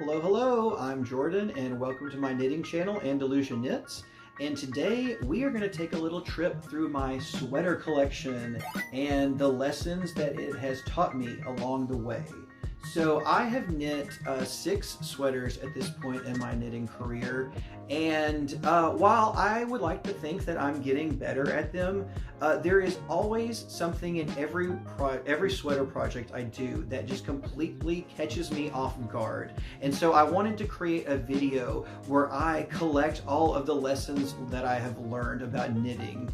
Hello, hello, I'm Jordan and welcome to my knitting channel, Andalusia Knits. And today we are going to take a little trip through my sweater collection and the lessons that it has taught me along the way. So I have knit 6 sweaters at this point in my knitting career, and while I would like to think that I'm getting better at them, there is always something in every sweater project I do that just completely catches me off guard. And so I wanted to create a video where I collect all of the lessons that I have learned about knitting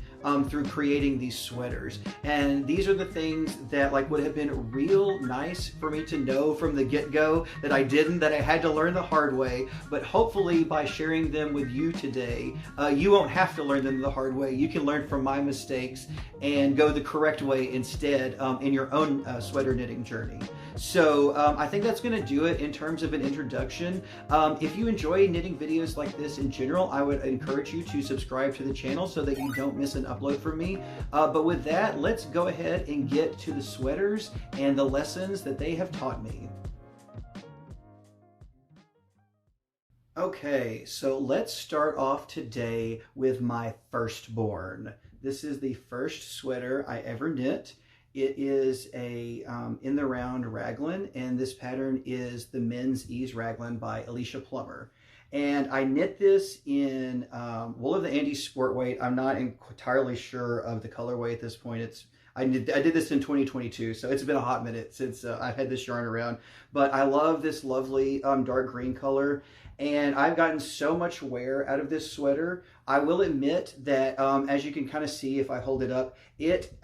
through creating these sweaters. And these are the things that would have been real nice for me to know from the get-go that I didn't, that I had to learn the hard way. But hopefully by sharing them with you today, you won't have to learn them the hard way. You can learn from my mistakes and go the correct way instead in your own sweater knitting journey. So I think that's going to do it in terms of an introduction. If you enjoy knitting videos like this in general, I would encourage you to subscribe to the channel so that you don't miss an upload from me. But with that, let's go ahead and get to the sweaters and the lessons that they have taught me. Okay, so let's start off today with my firstborn. This is the first sweater I ever knit. It is a in the round raglan, and this pattern is the Men's Ease Raglan by Alicia Plummer. And I knit this in wool of the Andes Sport Weight. I'm not entirely sure of the colorway at this point. I did this in 2022, so it's been a hot minute since I've had this yarn around. But I love this lovely dark green color, and I've gotten so much wear out of this sweater. I will admit that as you can kind of see if I hold it up, it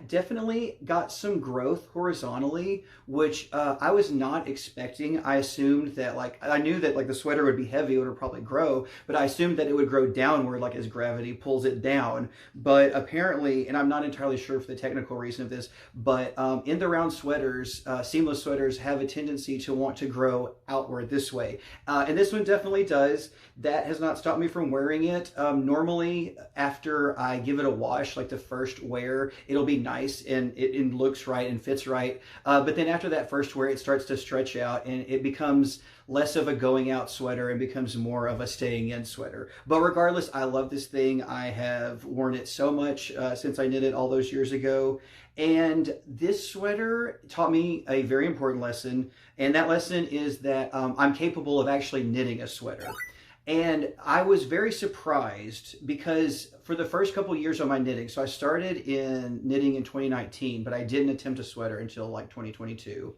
definitely got some growth horizontally, which I was not expecting. I assumed that I knew that the sweater would be heavy, it would probably grow, but I assumed that it would grow downward as gravity pulls it down. But apparently, and I'm not entirely sure for the technical reason of this, but in the round sweaters, seamless sweaters have a tendency to want to grow outward this way. And this one definitely does. That has not stopped me from wearing it. Normally, after I give it a wash, the first wear, it'll be nice and it looks right and fits right. But then after that first wear, it starts to stretch out and it becomes less of a going out sweater and becomes more of a staying in sweater. But regardless, I love this thing. I have worn it so much since I knit it all those years ago. And this sweater taught me a very important lesson. And that lesson is that I'm capable of actually knitting a sweater. And I was very surprised because for the first couple of years of my knitting, so I started in knitting in 2019, but I didn't attempt a sweater until 2022.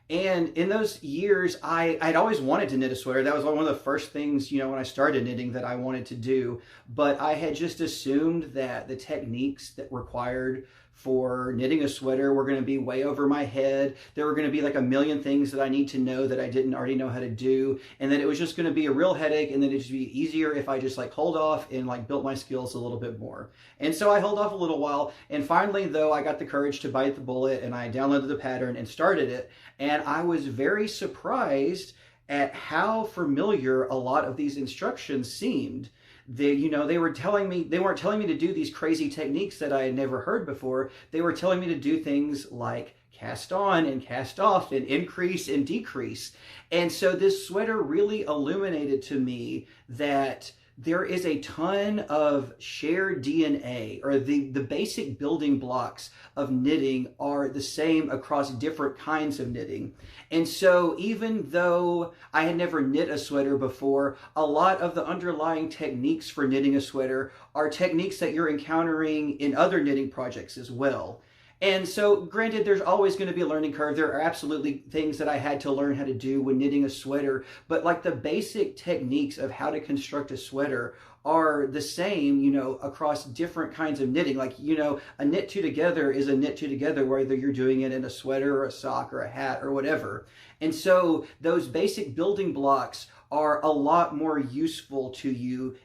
And in those years, I'd always wanted to knit a sweater. That was one of the first things, when I started knitting that I wanted to do. But I had just assumed that the techniques that required for knitting a sweater were going to be way over my head. There were going to be a million things that I need to know that I didn't already know how to do. And that it was just going to be a real headache, and then it'd just be easier if I just hold off and built my skills a little bit more. And so I held off a little while. And finally, though, I got the courage to bite the bullet and I downloaded the pattern and started it. And I was very surprised at how familiar a lot of these instructions seemed. They were telling me, they weren't telling me to do these crazy techniques that I had never heard before. They were telling me to do things like cast on and cast off and increase and decrease. And so this sweater really illuminated to me that there is a ton of shared DNA, or the basic building blocks of knitting are the same across different kinds of knitting. And so even though I had never knit a sweater before, a lot of the underlying techniques for knitting a sweater are techniques that you're encountering in other knitting projects as well. And so, granted, there's always going to be a learning curve. There are absolutely things that I had to learn how to do when knitting a sweater, but the basic techniques of how to construct a sweater are the same, across different kinds of knitting. A knit two together is a knit two together, whether you're doing it in a sweater or a sock or a hat or whatever. And so those basic building blocks are a lot more useful to you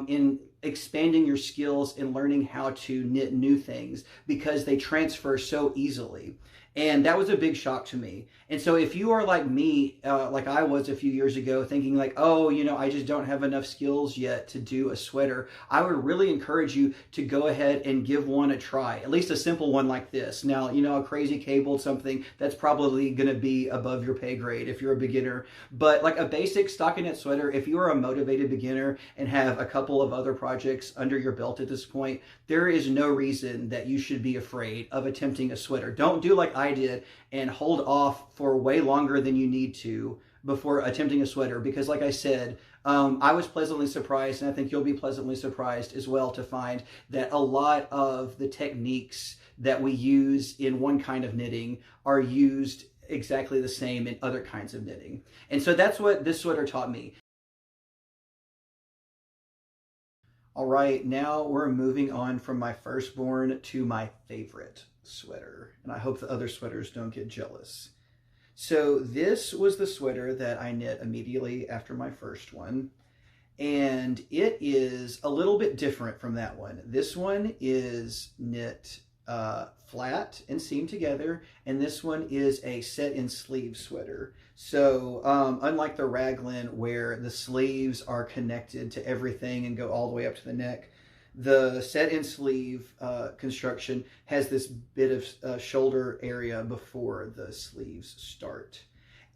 in expanding your skills and learning how to knit new things, because they transfer so easily. And that was a big shock to me. And so if you are like me, like I was a few years ago, thinking like, oh, I just don't have enough skills yet to do a sweater, I would really encourage you to go ahead and give one a try, at least a simple one like this. Now, a crazy cabled something, that's probably going to be above your pay grade if you're a beginner. But like a basic stockinette sweater, if you are a motivated beginner and have a couple of other projects under your belt at this point, there is no reason that you should be afraid of attempting a sweater. Don't do like I did and hold off for way longer than you need to before attempting a sweater, because like I said, I was pleasantly surprised, and I think you'll be pleasantly surprised as well to find that a lot of the techniques that we use in one kind of knitting are used exactly the same in other kinds of knitting. And so that's what this sweater taught me. All right, now we're moving on from my firstborn to my favorite sweater, and I hope the other sweaters don't get jealous. So this was the sweater that I knit immediately after my first one, and it is a little bit different from that one. This one is knit flat and seamed together, and this one is a set-in sleeve sweater. So unlike the raglan where the sleeves are connected to everything and go all the way up to the neck, the set-in sleeve construction has this bit of shoulder area before the sleeves start.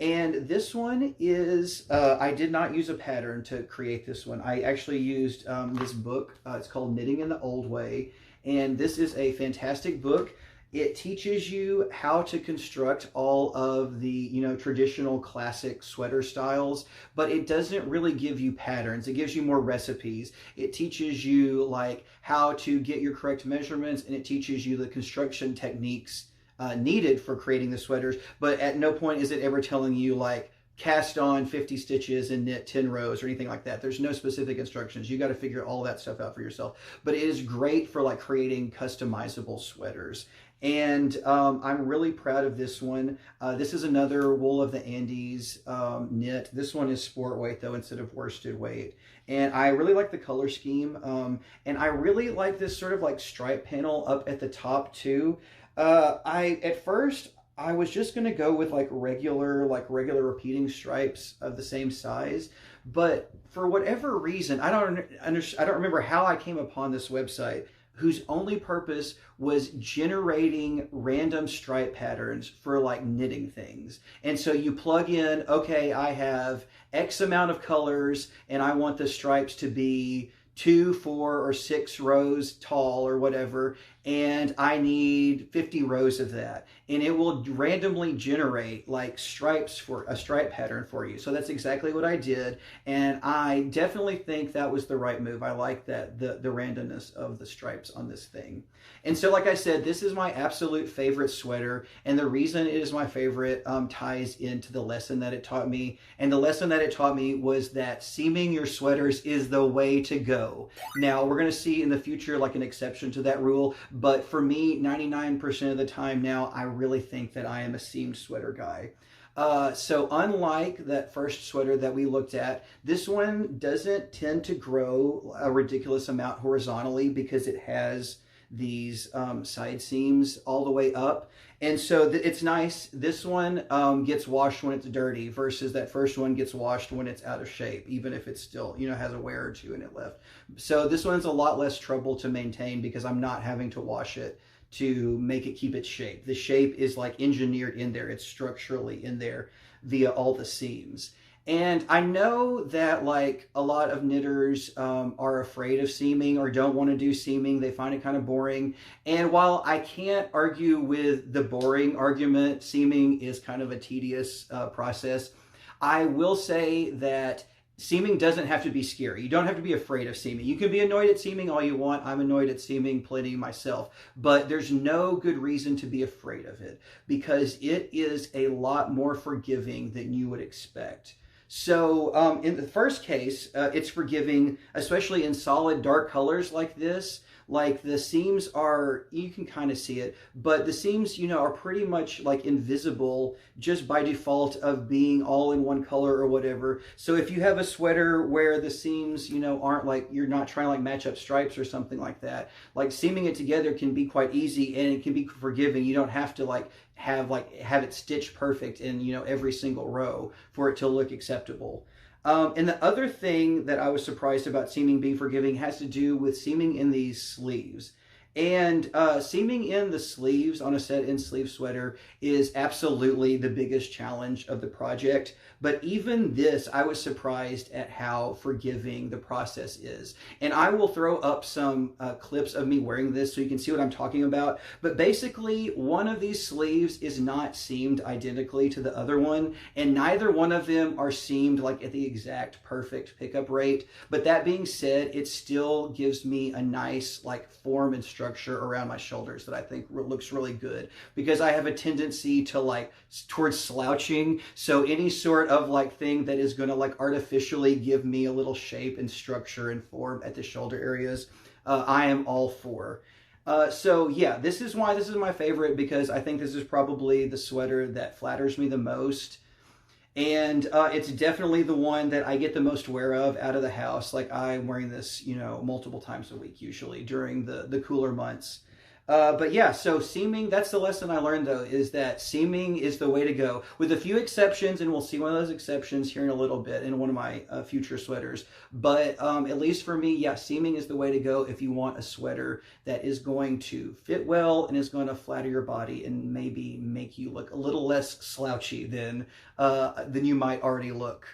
And this one is, I did not use a pattern to create this one. I actually used this book. It's called Knitting in the Old Way. And this is a fantastic book. It teaches you how to construct all of the, traditional classic sweater styles, but it doesn't really give you patterns. It gives you more recipes. It teaches you like how to get your correct measurements, and it teaches you the construction techniques needed for creating the sweaters. But at no point is it ever telling you like, cast on 50 stitches and knit 10 rows or anything like that. There's no specific instructions. You got to figure all that stuff out for yourself. But it is great for like creating customizable sweaters. And I'm really proud of this one. This is another Wool of the Andes knit. This one is sport weight though, instead of worsted weight. And I really like the color scheme. And I really like this sort of like stripe panel up at the top too. At first, I was just going to go with like regular repeating stripes of the same size, but for whatever reason, I don't remember how I came upon this website whose only purpose was generating random stripe patterns for like knitting things. And so you plug in, okay, I have X amount of colors and I want the stripes to be 2, 4, or 6 rows tall or whatever, and I need 50 rows of that. And it will randomly generate like stripes for a stripe pattern for you. So that's exactly what I did. And I definitely think that was the right move. I like that, the randomness of the stripes on this thing. And so like I said, this is my absolute favorite sweater. And the reason it is my favorite ties into the lesson that it taught me. And the lesson that it taught me was that seaming your sweaters is the way to go. Now, we're going to see in the future like an exception to that rule. But for me, 99% of the time now, I really think that I am a seamed sweater guy. So unlike that first sweater that we looked at, this one doesn't tend to grow a ridiculous amount horizontally because it has these side seams all the way up. And so it's nice. This one gets washed when it's dirty versus that first one gets washed when it's out of shape, even if it's still, has a wear or two in it left. So this one's a lot less trouble to maintain because I'm not having to wash it to make it keep its shape. The shape is like engineered in there. It's structurally in there via all the seams. And I know that like a lot of knitters are afraid of seaming or don't want to do seaming. They find it kind of boring. And while I can't argue with the boring argument, seaming is kind of a tedious process, I will say that seaming doesn't have to be scary. You don't have to be afraid of seaming. You can be annoyed at seaming all you want. I'm annoyed at seaming plenty myself. But there's no good reason to be afraid of it because it is a lot more forgiving than you would expect. So in the first case, it's forgiving, especially in solid dark colors like this. Like the seams are, you can kind of see it, but the seams, you know, are pretty much like invisible just by default of being all in one color or whatever. So if you have a sweater where the seams, you know, aren't like, you're not trying to like match up stripes or something like that, like seaming it together can be quite easy and it can be forgiving. You don't have to have it stitched perfect in, you know, every single row for it to look acceptable. And the other thing that I was surprised about seaming being forgiving has to do with seaming in these sleeves. And seaming in the sleeves on a set-in sleeve sweater is absolutely the biggest challenge of the project. But even this, I was surprised at how forgiving the process is. And I will throw up some clips of me wearing this so you can see what I'm talking about. But basically, one of these sleeves is not seamed identically to the other one, and neither one of them are seamed like at the exact perfect pickup rate. But that being said, it still gives me a nice like form and structure around my shoulders that I think looks really good, because I have a tendency to like towards slouching. So any sort of like thing that is going to like artificially give me a little shape and structure and form at the shoulder areas, I am all for. So yeah, this is why this is my favorite, because I think this is probably the sweater that flatters me the most. And it's definitely the one that I get the most wear of out of the house. Like I'm wearing this, you know, multiple times a week, usually during the cooler months. But yeah, so seaming, that's the lesson I learned though, is that seaming is the way to go, with a few exceptions, and we'll see one of those exceptions here in a little bit in one of my future sweaters. But at least for me, yeah, seaming is the way to go if you want a sweater that is going to fit well and is going to flatter your body and maybe make you look a little less slouchy than you might already look.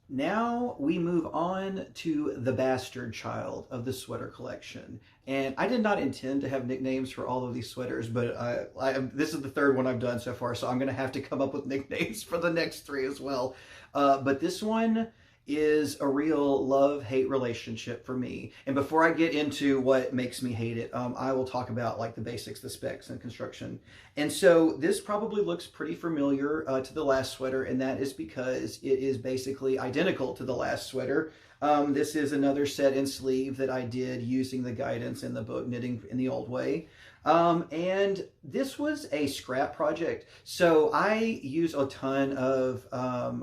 Now we move on to the bastard child of the sweater collection. And I did not intend to have nicknames for all of these sweaters, but this is the third one I've done so far, so I'm going to have to come up with nicknames for the next three as well. But this one is a real love-hate relationship for me. And before I get into what makes me hate it, I will talk about like the basics, the specs, and construction. And so this probably looks pretty familiar to the last sweater, and that is because it is basically identical to the last sweater. This is another set-in sleeve that I did using the guidance in the book Knitting in the Old Way. And this was a scrap project. So I use a ton of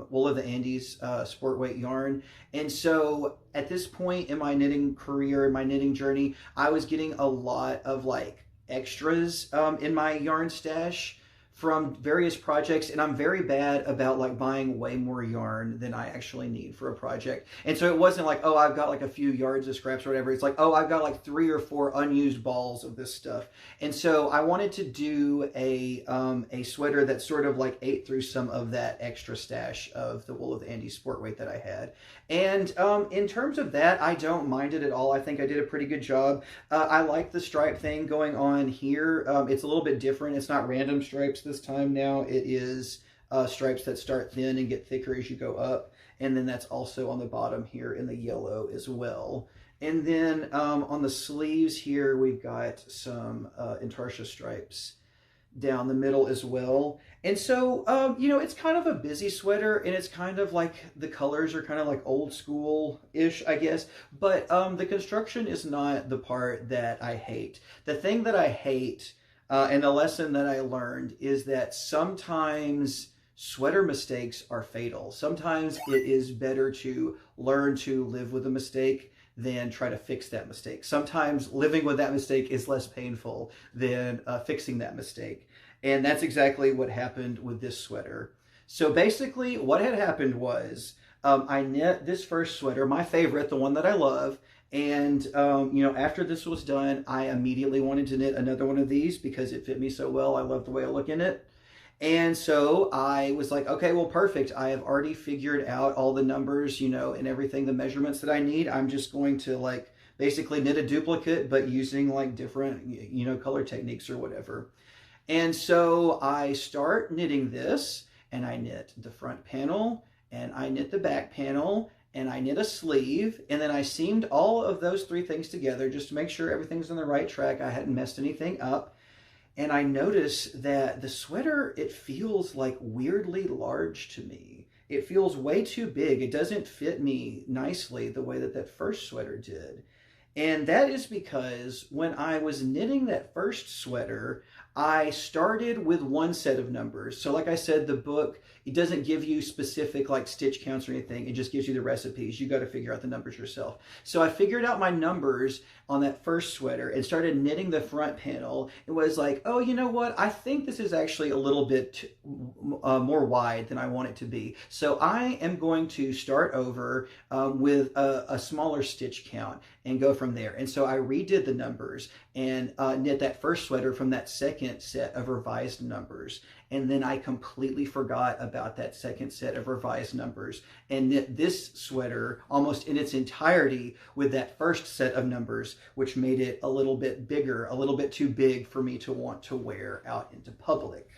Wool of the Andes sport weight yarn. And so at this point in my knitting career, in my knitting journey, I was getting a lot of like extras in my yarn stash from various projects, and I'm very bad about like buying way more yarn than I actually need for a project. And so it wasn't like, oh, I've got like a few yards of scraps or whatever. It's like, oh, I've got like 3 or 4 unused balls of this stuff. And so I wanted to do a sweater that sort of like ate through some of that extra stash of the Wool of the Andes sport weight that I had. And in terms of that, I don't mind it at all. I think I did a pretty good job. I like the stripe thing going on here. It's a little bit different. It's not random stripes this time now. It is stripes that start thin and get thicker as you go up. And then that's also on the bottom here in the yellow as well. And then on the sleeves here, we've got some intarsia stripes down the middle as well. And so, you know, it's kind of a busy sweater, and it's kind of like the colors are kind of like old school-ish, I guess. But the construction is not the part that I hate. The thing that I hate, and the lesson that I learned, is that sometimes sweater mistakes are fatal. Sometimes it is better to learn to live with a mistake than try to fix that mistake. Sometimes living with that mistake is less painful than fixing that mistake. And that's exactly what happened with this sweater. So basically what had happened was I knit this first sweater, my favorite, the one that I love. And, you know, after this was done, I immediately wanted to knit another one of these because it fit me so well. I love the way I look in it. And so I was like, okay, well, perfect. I have already figured out all the numbers, you know, and everything, the measurements that I need. I'm just going to like basically knit a duplicate, but using like different, you know, color techniques or whatever. And so I start knitting this, and I knit the front panel, and I knit the back panel, and I knit a sleeve, and then I seamed all of those 3 things together just to make sure everything's on the right track. I hadn't messed anything up. And I notice that the sweater, it feels like weirdly large to me. it feels way too big. It doesn't fit me nicely the way that that first sweater did. And that is because when I was knitting that first sweater, I started with one set of numbers. So like I said, the book, it doesn't give you specific like stitch counts or anything. It just gives you the recipes. You got to figure out the numbers yourself. So I figured out my numbers on that first sweater and started knitting the front panel. It was like, oh, you know what? I think this is actually a little bit more wide than I want it to be. So I am going to start over with a smaller stitch count and go from there. And so I redid the numbers and knit that first sweater from that second set of revised numbers. And then I completely forgot about that second set of revised numbers and knit this sweater almost in its entirety with that first set of numbers, which made it a little bit bigger, a little bit too big for me to want to wear out into public.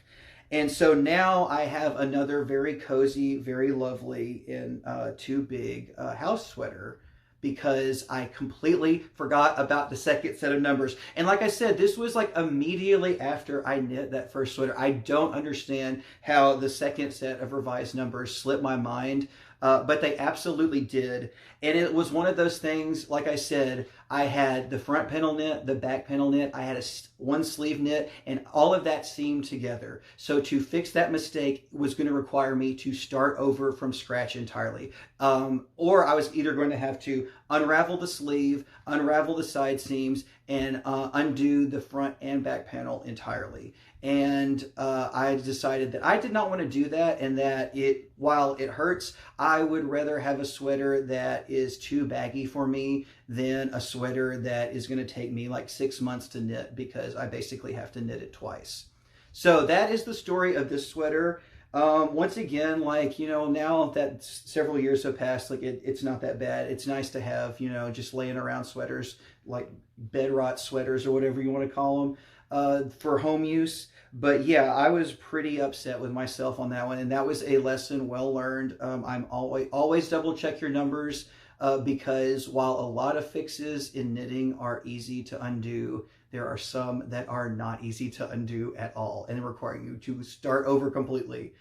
And so now I have another very cozy, very lovely, and too big house sweater, because I completely forgot about the second set of numbers. And like I said, this was like immediately after I knit that first sweater. I don't understand how the second set of revised numbers slipped my mind, but they absolutely did. And it was one of those things, like I said, I had the front panel knit, the back panel knit, I had one sleeve knit, and all of that seamed together. So to fix that mistake was going to require me to start over from scratch entirely. Or I was either going to have to unravel the sleeve, unravel the side seams, and undo the front and back panel entirely. And I decided that I did not want to do that, and that while it hurts, I would rather have a sweater that is too baggy for me than a sweater that is going to take me like 6 months to knit, because I basically have to knit it twice. So that is the story of this sweater. Once again, like, you know, now that several years have passed, like it's not that bad. It's nice to have, you know, just laying around sweaters, like bed rot sweaters or whatever you want to call them, for home use. But yeah, I was pretty upset with myself on that one, and that was a lesson well learned. I'm always double check your numbers, because while a lot of fixes in knitting are easy to undo, there are some that are not easy to undo at all and require you to start over completely.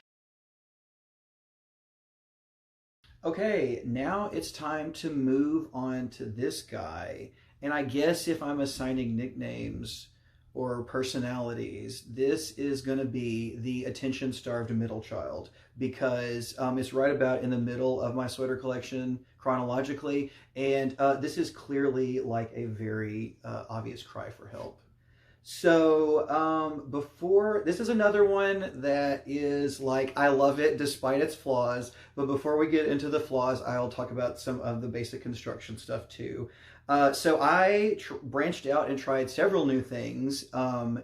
Okay, now it's time to move on to this guy. And I guess if I'm assigning nicknames or personalities, this is going to be the attention-starved middle child, because it's right about in the middle of my sweater collection chronologically, and this is clearly like a very obvious cry for help. So this is another one that is like, I love it despite its flaws, but before we get into the flaws, I'll talk about some of the basic construction stuff too. So I branched out and tried several new things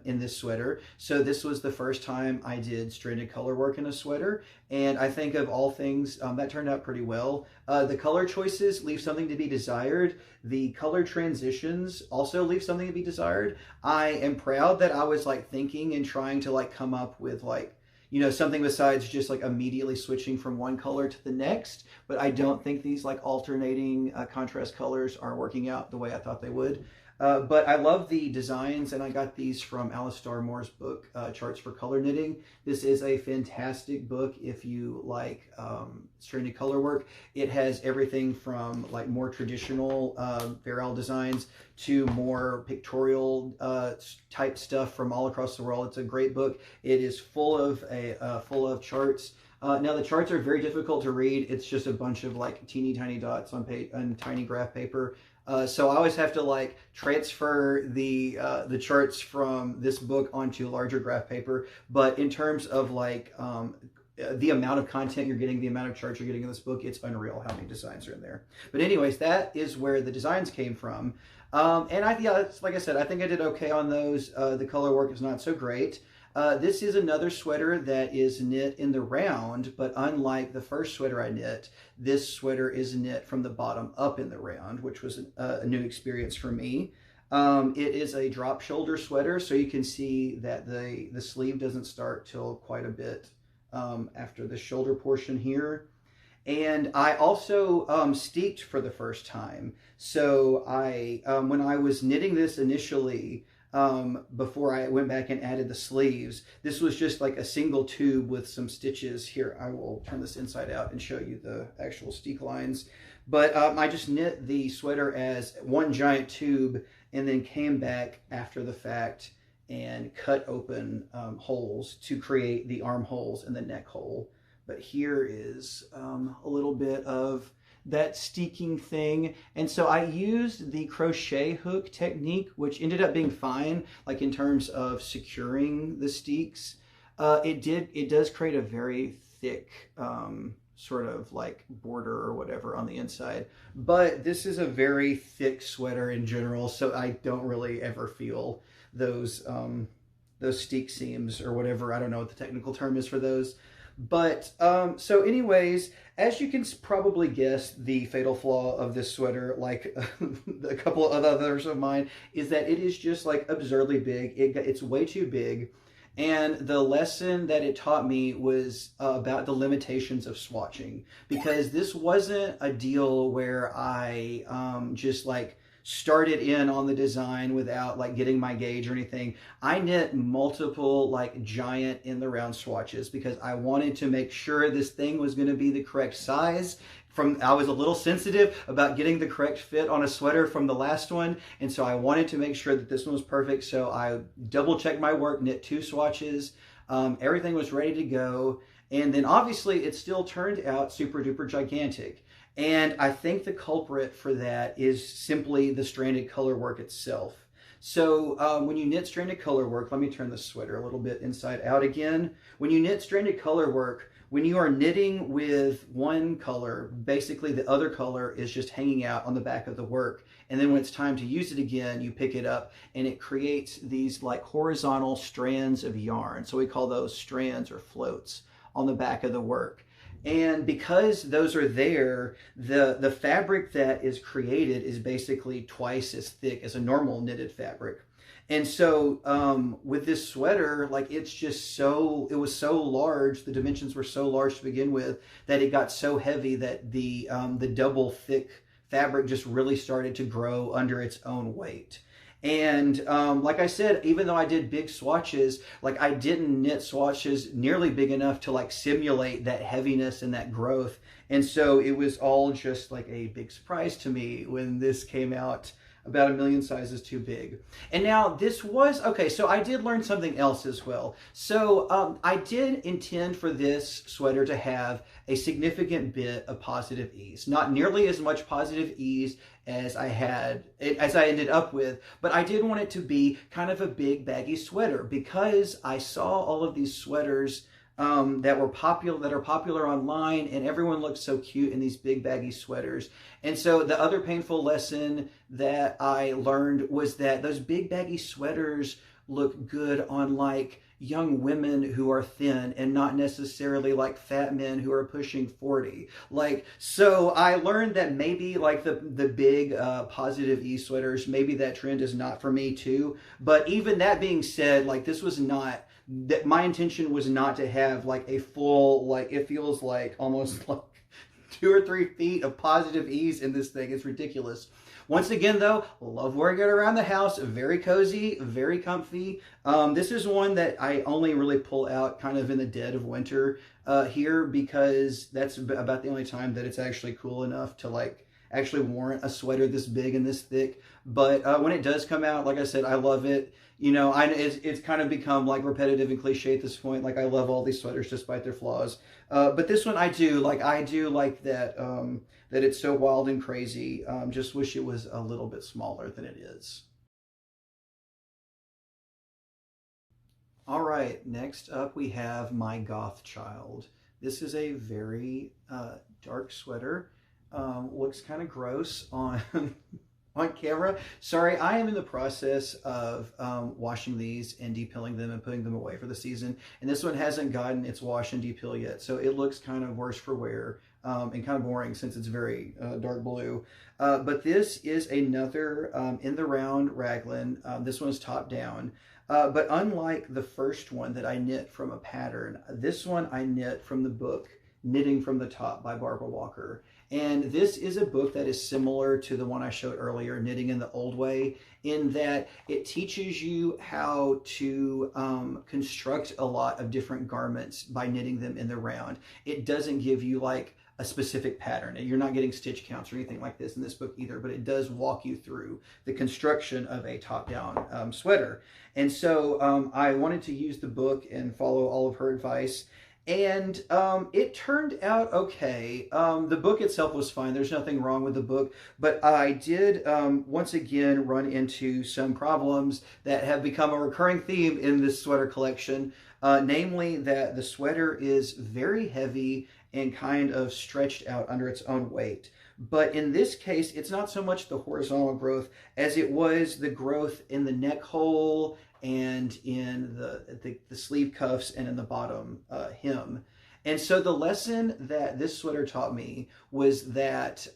in this sweater. So this was the first time I did stranded color work in a sweater, and I think of all things, that turned out pretty well. The color choices leave something to be desired. The color transitions also leave something to be desired. I am proud that I was like thinking and trying to like come up with like, you know, something besides just like immediately switching from one color to the next. But I don't think these like alternating contrast colors are working out the way I thought they would. But I love the designs, and I got these from Alice Starmore's book, Charts for Color Knitting. This is a fantastic book if you like stranded color work. It has everything from like more traditional Farrell designs to more pictorial type stuff from all across the world. It's a great book. It is full of charts. Now the charts are very difficult to read. It's just a bunch of like teeny tiny dots on tiny graph paper. So I always have to like transfer the charts from this book onto larger graph paper. But in terms of like the amount of content you're getting, the amount of charts you're getting in this book, it's unreal how many designs are in there. But anyways, that is where the designs came from. And like I said, I think I did okay on those. The color work is not so great. This is another sweater that is knit in the round, but unlike the first sweater I knit, this sweater is knit from the bottom up in the round, which was a new experience for me. It is a drop shoulder sweater, so you can see that the sleeve doesn't start till quite a bit after the shoulder portion here. And I also steeped for the first time. So when I was knitting this initially, before I went back and added the sleeves. This was just like a single tube with some stitches. Here, I will turn this inside out and show you the actual steek lines. But I just knit the sweater as one giant tube and then came back after the fact and cut open holes to create the armholes and the neck hole. But here is a little bit of that steeking thing. And so I used the crochet hook technique, which ended up being fine, like in terms of securing the steeks. It does create a very thick sort of like border or whatever on the inside. But this is a very thick sweater in general, so I don't really ever feel those steek seams or whatever. I don't know what the technical term is for those. But so anyways, as you can probably guess, the fatal flaw of this sweater, like a couple of others of mine, is that it is just like absurdly big. It's way too big. And the lesson that it taught me was about the limitations of swatching, because this wasn't a deal where I just like started in on the design without like getting my gauge or anything. I knit multiple like giant in the round swatches because I wanted to make sure this thing was going to be the correct size. I was a little sensitive about getting the correct fit on a sweater from the last one, and so I wanted to make sure that this one was perfect. So I double checked my work, knit 2 swatches, everything was ready to go, and then obviously it still turned out super duper gigantic. And I think the culprit for that is simply the stranded color work itself. So when you knit stranded color work, let me turn the sweater a little bit inside out again. When you knit stranded color work, when you are knitting with one color, basically the other color is just hanging out on the back of the work. And then when it's time to use it again, you pick it up and it creates these like horizontal strands of yarn. So we call those strands or floats on the back of the work. And because those are there, the fabric that is created is basically twice as thick as a normal knitted fabric. And so with this sweater, like it was so large, the dimensions were so large to begin with, that it got so heavy that the double thick fabric just really started to grow under its own weight. And like I said, even though I did big swatches, like I didn't knit swatches nearly big enough to like simulate that heaviness and that growth. And so it was all just like a big surprise to me when this came out about 1,000,000 sizes too big. And now this was, okay, so I did learn something else as well. So I did intend for this sweater to have a significant bit of positive ease. Not nearly as much positive ease as I ended up with, but I did want it to be kind of a big baggy sweater, because I saw all of these sweaters that are popular online, and everyone looks so cute in these big baggy sweaters. And so the other painful lesson that I learned was that those big baggy sweaters look good on like young women who are thin, and not necessarily like fat men who are pushing 40. Like, so I learned that maybe like the big positive E sweaters, maybe that trend is not for me too. But even that being said, like this was not, that my intention was not to have like a full, like it feels like almost like 2 or 3 feet of positive ease in this thing. It's ridiculous. Once again though, love wearing it around the house. Very cozy, very comfy. This is one that I only really pull out kind of in the dead of winter here, because that's about the only time that it's actually cool enough to like actually warrant a sweater this big and this thick. But when it does come out, like I said, I love it. You know, it's kind of become like repetitive and cliche at this point. Like I love all these sweaters despite their flaws. But this one I do like that, that it's so wild and crazy. Just wish it was a little bit smaller than it is. All right, next up we have my goth child. This is a very dark sweater. Looks kind of gross on on camera. Sorry, I am in the process of washing these and depilling them and putting them away for the season. And this one hasn't gotten its wash and depil yet, so it looks kind of worse for wear and kind of boring since it's very dark blue. But this is another in the round raglan. This one is top down. But unlike the first one that I knit from a pattern, this one I knit from the book Knitting from the Top by Barbara Walker. And this is a book that is similar to the one I showed earlier, Knitting in the Old Way, in that it teaches you how to construct a lot of different garments by knitting them in the round. It doesn't give you like a specific pattern. You're not getting stitch counts or anything like this in this book either, but it does walk you through the construction of a top-down sweater. And so I wanted to use the book and follow all of her advice. And it turned out okay. The book itself was fine. There's nothing wrong with the book, but I did once again run into some problems that have become a recurring theme in this sweater collection. Namely that the sweater is very heavy and kind of stretched out under its own weight. But in this case, it's not so much the horizontal growth as it was the growth in the neck hole and in the sleeve cuffs and in the bottom hem. And so the lesson that this sweater taught me was that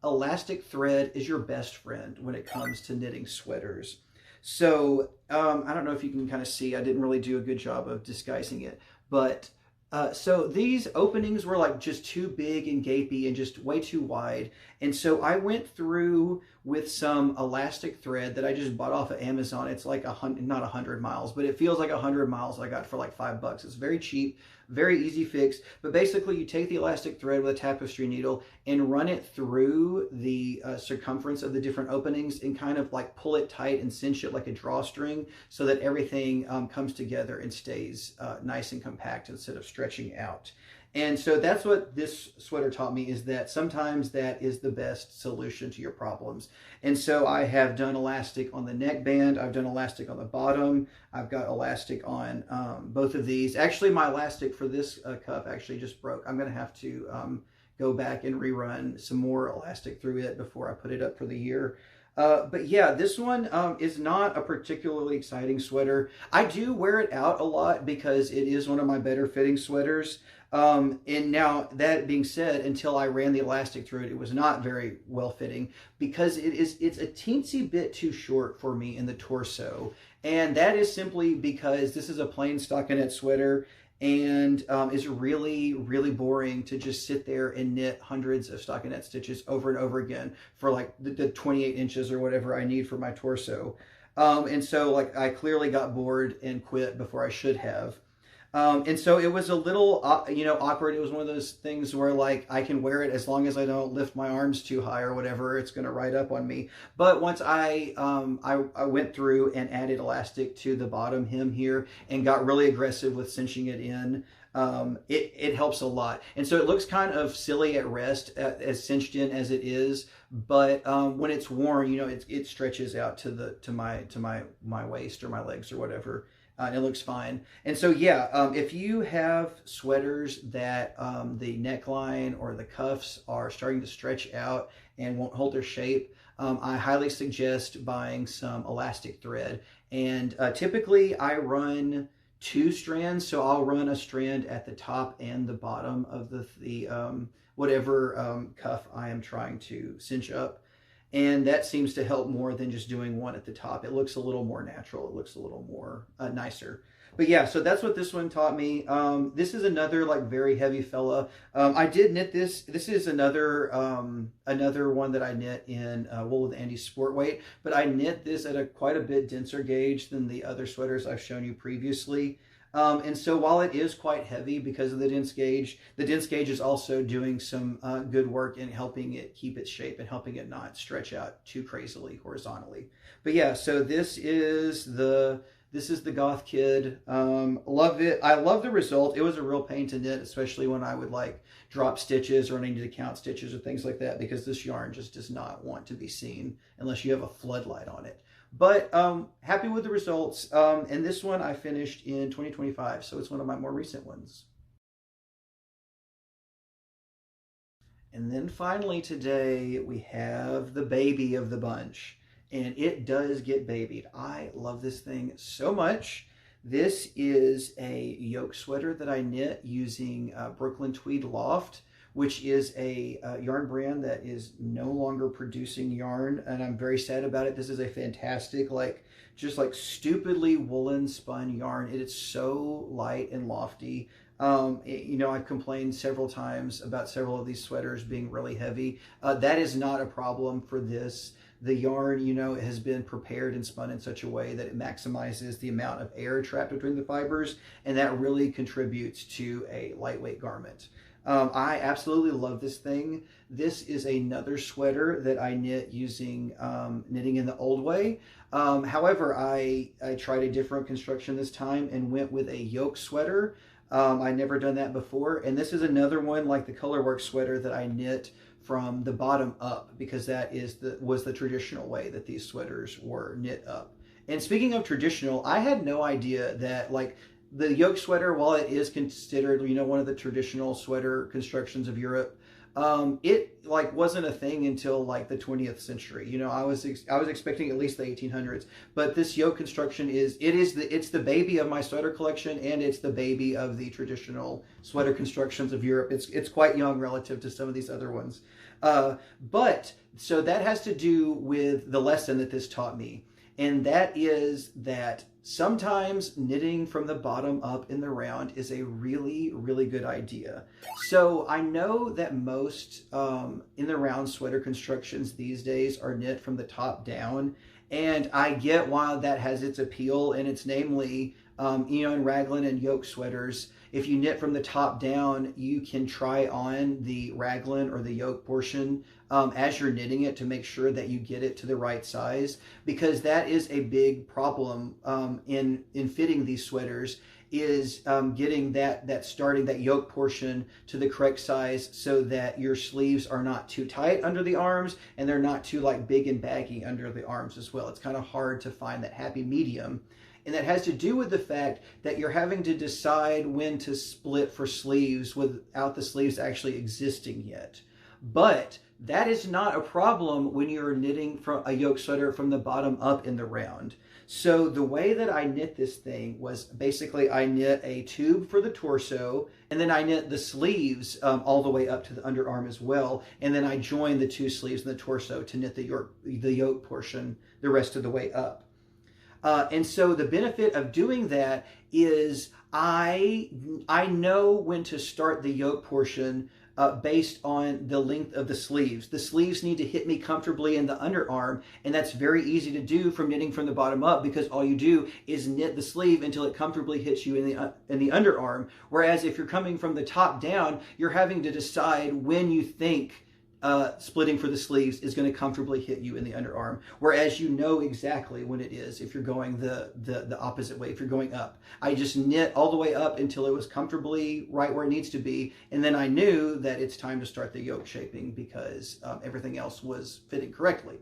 elastic thread is your best friend when it comes to knitting sweaters. So I don't know if you can kind of see, I didn't really do a good job of disguising it, but so these openings were like just too big and gapy and just way too wide. And so I went through with some elastic thread that I just bought off of Amazon. It's like not 100 miles, but it feels like 100 miles I got for like $5. It's very cheap, very easy fix. But basically you take the elastic thread with a tapestry needle and run it through the circumference of the different openings and kind of like pull it tight and cinch it like a drawstring so that everything comes together and stays nice and compact instead of stretching out. And so that's what this sweater taught me, is that sometimes that is the best solution to your problems. And so I have done elastic on the neckband. I've done elastic on the bottom. I've got elastic on both of these. Actually, my elastic for this cuff actually just broke. I'm going to have to go back and rerun some more elastic through it before I put it up for the year. But yeah, this one is not a particularly exciting sweater. I do wear it out a lot because it is one of my better fitting sweaters. And now that being said, until I ran the elastic through it, it was not very well fitting because it's a teensy bit too short for me in the torso. And that is simply because this is a plain stockinette sweater and it's really, really boring to just sit there and knit hundreds of stockinette stitches over and over again for like the 28 inches or whatever I need for my torso. And so like I clearly got bored and quit before I should have. And so it was a little, awkward. It was one of those things where like I can wear it as long as I don't lift my arms too high or whatever, it's going to ride up on me. But once I went through and added elastic to the bottom hem here and got really aggressive with cinching it in, it helps a lot. And so it looks kind of silly at rest, as cinched in as it is. But when it's worn, it stretches out to my waist or my legs or whatever. And it looks fine. And so, yeah, if you have sweaters that the neckline or the cuffs are starting to stretch out and won't hold their shape, I highly suggest buying some elastic thread. And typically I run 2 strands. So I'll run a strand at the top and the bottom of the whatever cuff I am trying to cinch up. And that seems to help more than just doing one at the top. It looks a little more natural. It looks a little more nicer. But yeah, so that's what this one taught me. This is another like very heavy fella. I did knit this. This is another one that I knit in Wool with Andy Sport Weight. But I knit this at a quite a bit denser gauge than the other sweaters I've shown you previously. And so while it is quite heavy because of the dense gauge is also doing some good work in helping it keep its shape and helping it not stretch out too crazily horizontally. But yeah, so this is the Goth Kid. Love it. I love the result. It was a real pain to knit, especially when I would like drop stitches or I needed to count stitches or things like that, because this yarn just does not want to be seen unless you have a floodlight on it. But happy with the results. And this one I finished in 2025, so it's one of my more recent ones. And then finally today we have the baby of the bunch. And it does get babied. I love this thing so much. This is a yoke sweater that I knit using Brooklyn Tweed Loft, which is a yarn brand that is no longer producing yarn, and I'm very sad about it. This is a fantastic, just stupidly woolen spun yarn. It is so light and lofty. You know, I've complained several times about several of these sweaters being really heavy. That is not a problem for this. The yarn, you know, has been prepared and spun in such a way that it maximizes the amount of air trapped between the fibers, and that really contributes to a lightweight garment. I absolutely love this thing. This is another sweater that I knit using knitting in the old way. However, I tried a different construction this time and went with a yoke sweater. I'd never done that before, and this is another one like the colorwork sweater that I knit from the bottom up, because that was the traditional way that these sweaters were knit up. And speaking of traditional, I had no idea that like the yoke sweater, while it is considered, you know, one of the traditional sweater constructions of Europe, it like wasn't a thing until like the 20th century. You know, I was expecting at least the 1800s, but this yoke construction it's the baby of my sweater collection, and it's the baby of the traditional sweater constructions of Europe. It's quite young relative to some of these other ones. But so that has to do with the lesson that this taught me. And that is that sometimes knitting from the bottom up in the round is a really, really good idea. So I know that most in the round sweater constructions these days are knit from the top down. And I get why that has its appeal, and it's namely, you know, in raglan and yoke sweaters, if you knit from the top down, you can try on the raglan or the yoke portion as you're knitting it to make sure that you get it to the right size, because that is a big problem in fitting these sweaters, is getting that yoke portion to the correct size so that your sleeves are not too tight under the arms and they're not too like big and baggy under the arms as well. It's kind of hard to find that happy medium. And that has to do with the fact that you're having to decide when to split for sleeves without the sleeves actually existing yet. But that is not a problem when you're knitting from a yoke sweater from the bottom up in the round. So the way that I knit this thing was basically I knit a tube for the torso, and then I knit the sleeves all the way up to the underarm as well. And then I join the two sleeves in the torso to knit the yoke portion the rest of the way up. And so the benefit of doing that is I know when to start the yoke portion based on the length of the sleeves. The sleeves need to hit me comfortably in the underarm, and that's very easy to do from knitting from the bottom up, because all you do is knit the sleeve until it comfortably hits you in the underarm. Whereas if you're coming from the top down, you're having to decide when you think splitting for the sleeves is going to comfortably hit you in the underarm, whereas you know exactly when it is if you're going the opposite way, if you're going up. I just knit all the way up until it was comfortably right where it needs to be, and then I knew that it's time to start the yoke shaping because everything else was fitting correctly.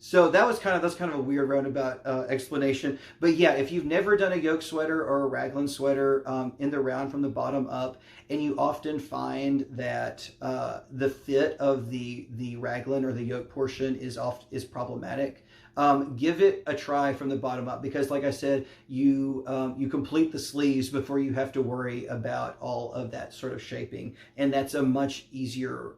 So that's kind of a weird roundabout explanation. But yeah, if you've never done a yoke sweater or a raglan sweater in the round from the bottom up, and you often find that the fit of the raglan or the yoke portion is problematic, give it a try from the bottom up, because like I said, you complete the sleeves before you have to worry about all of that sort of shaping, and that's a much easier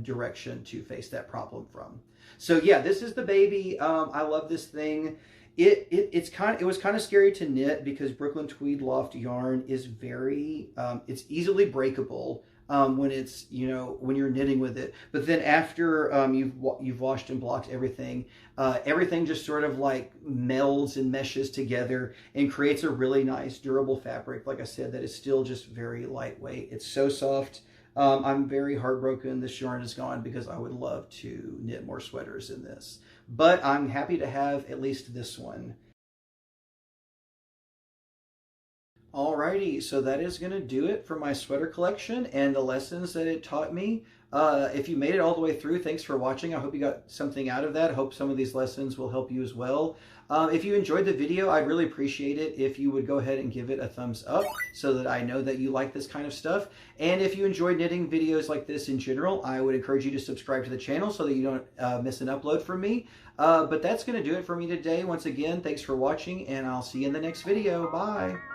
direction to face that problem from. So yeah, this is the baby. I love this thing. It was kind of scary to knit because Brooklyn Tweed Loft yarn is very it's easily breakable when it's, you know, when you're knitting with it. But then after you've washed and blocked everything, everything just sort of like melds and meshes together and creates a really nice durable fabric, like I said, that is still just very lightweight. It's so soft. I'm very heartbroken this yarn is gone, because I would love to knit more sweaters in this. But I'm happy to have at least this one. Alrighty, so that is going to do it for my sweater collection and the lessons that it taught me. If you made it all the way through, thanks for watching. I hope you got something out of that. I hope some of these lessons will help you as well. If you enjoyed the video, I'd really appreciate it if you would go ahead and give it a thumbs up so that I know that you like this kind of stuff. And if you enjoy knitting videos like this in general, I would encourage you to subscribe to the channel so that you don't miss an upload from me. But that's going to do it for me today. Once again, thanks for watching, and I'll see you in the next video. Bye!